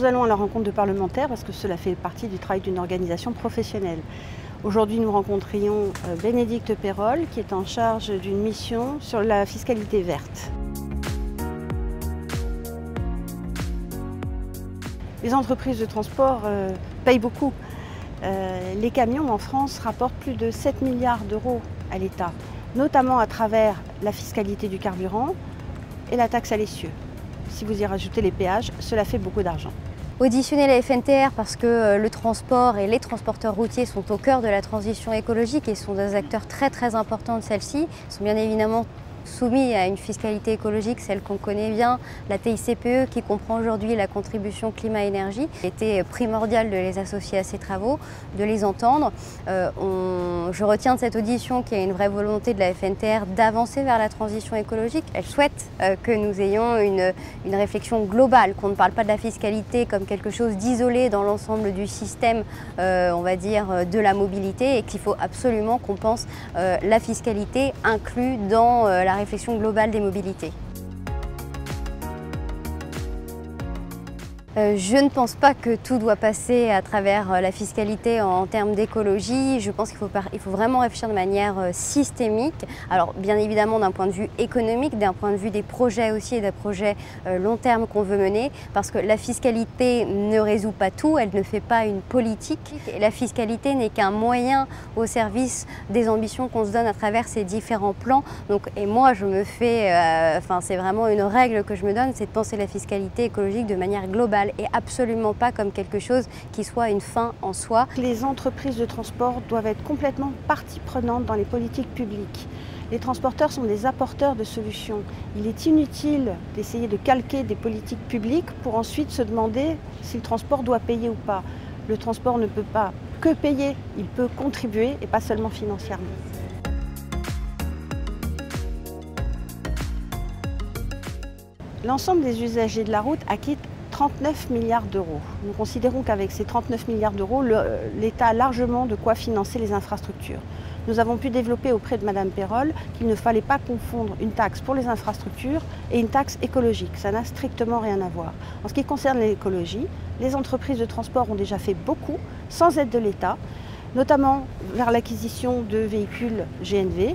nous allons à la rencontre de parlementaires parce que cela fait partie du travail d'une organisation professionnelle. Aujourd'hui, nous rencontrions Bénédicte Peyrol, qui est en charge d'une mission sur la fiscalité verte. Les entreprises de transport payent beaucoup. Les camions en France rapportent plus de 7 milliards d'euros à l'État, notamment à travers la fiscalité du carburant et la taxe à l'essieu. Si vous y rajoutez les péages, cela fait beaucoup d'argent. Auditionner la FNTR parce que le transport et les transporteurs routiers sont au cœur de la transition écologique et sont des acteurs très importants de celle-ci. Ils sont bien évidemment soumis à une fiscalité écologique, celle qu'on connaît bien, la TICPE, qui comprend aujourd'hui la contribution climat-énergie. Il était primordial de les associer à ces travaux, de les entendre. Je retiens de cette audition qu'il y a une vraie volonté de la FNTR d'avancer vers la transition écologique. Elle souhaite que nous ayons une réflexion globale, qu'on ne parle pas de la fiscalité comme quelque chose d'isolé dans l'ensemble du système, on va dire, de la mobilité, et qu'il faut absolument qu'on pense la fiscalité inclue dans la réflexion globale des mobilités. Je ne pense pas que tout doit passer à travers la fiscalité en termes d'écologie. Je pense qu'il faut vraiment réfléchir de manière systémique. Alors bien évidemment d'un point de vue économique, d'un point de vue des projets aussi et des projets long terme qu'on veut mener, parce que la fiscalité ne résout pas tout, elle ne fait pas une politique. Et la fiscalité n'est qu'un moyen au service des ambitions qu'on se donne à travers ces différents plans. Et moi je me fais, c'est vraiment une règle que je me donne, c'est de penser la fiscalité écologique de manière globale et absolument pas comme quelque chose qui soit une fin en soi. Les entreprises de transport doivent être complètement partie prenante dans les politiques publiques. Les transporteurs sont des apporteurs de solutions. Il est inutile d'essayer de calquer des politiques publiques pour ensuite se demander si le transport doit payer ou pas. Le transport ne peut pas que payer, il peut contribuer et pas seulement financièrement. L'ensemble des usagers de la route acquittent 39 milliards d'euros. Nous considérons qu'avec ces 39 milliards d'euros, l'État a largement de quoi financer les infrastructures. Nous avons pu développer auprès de Mme Peyrol qu'il ne fallait pas confondre une taxe pour les infrastructures et une taxe écologique. Ça n'a strictement rien à voir. En ce qui concerne l'écologie, les entreprises de transport ont déjà fait beaucoup sans aide de l'État, notamment vers l'acquisition de véhicules GNV.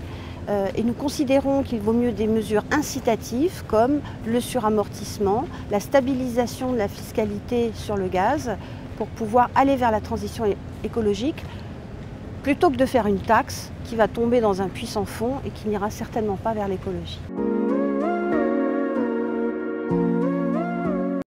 Et nous considérons qu'il vaut mieux des mesures incitatives comme le suramortissement, la stabilisation de la fiscalité sur le gaz pour pouvoir aller vers la transition écologique plutôt que de faire une taxe qui va tomber dans un puits sans fond et qui n'ira certainement pas vers l'écologie.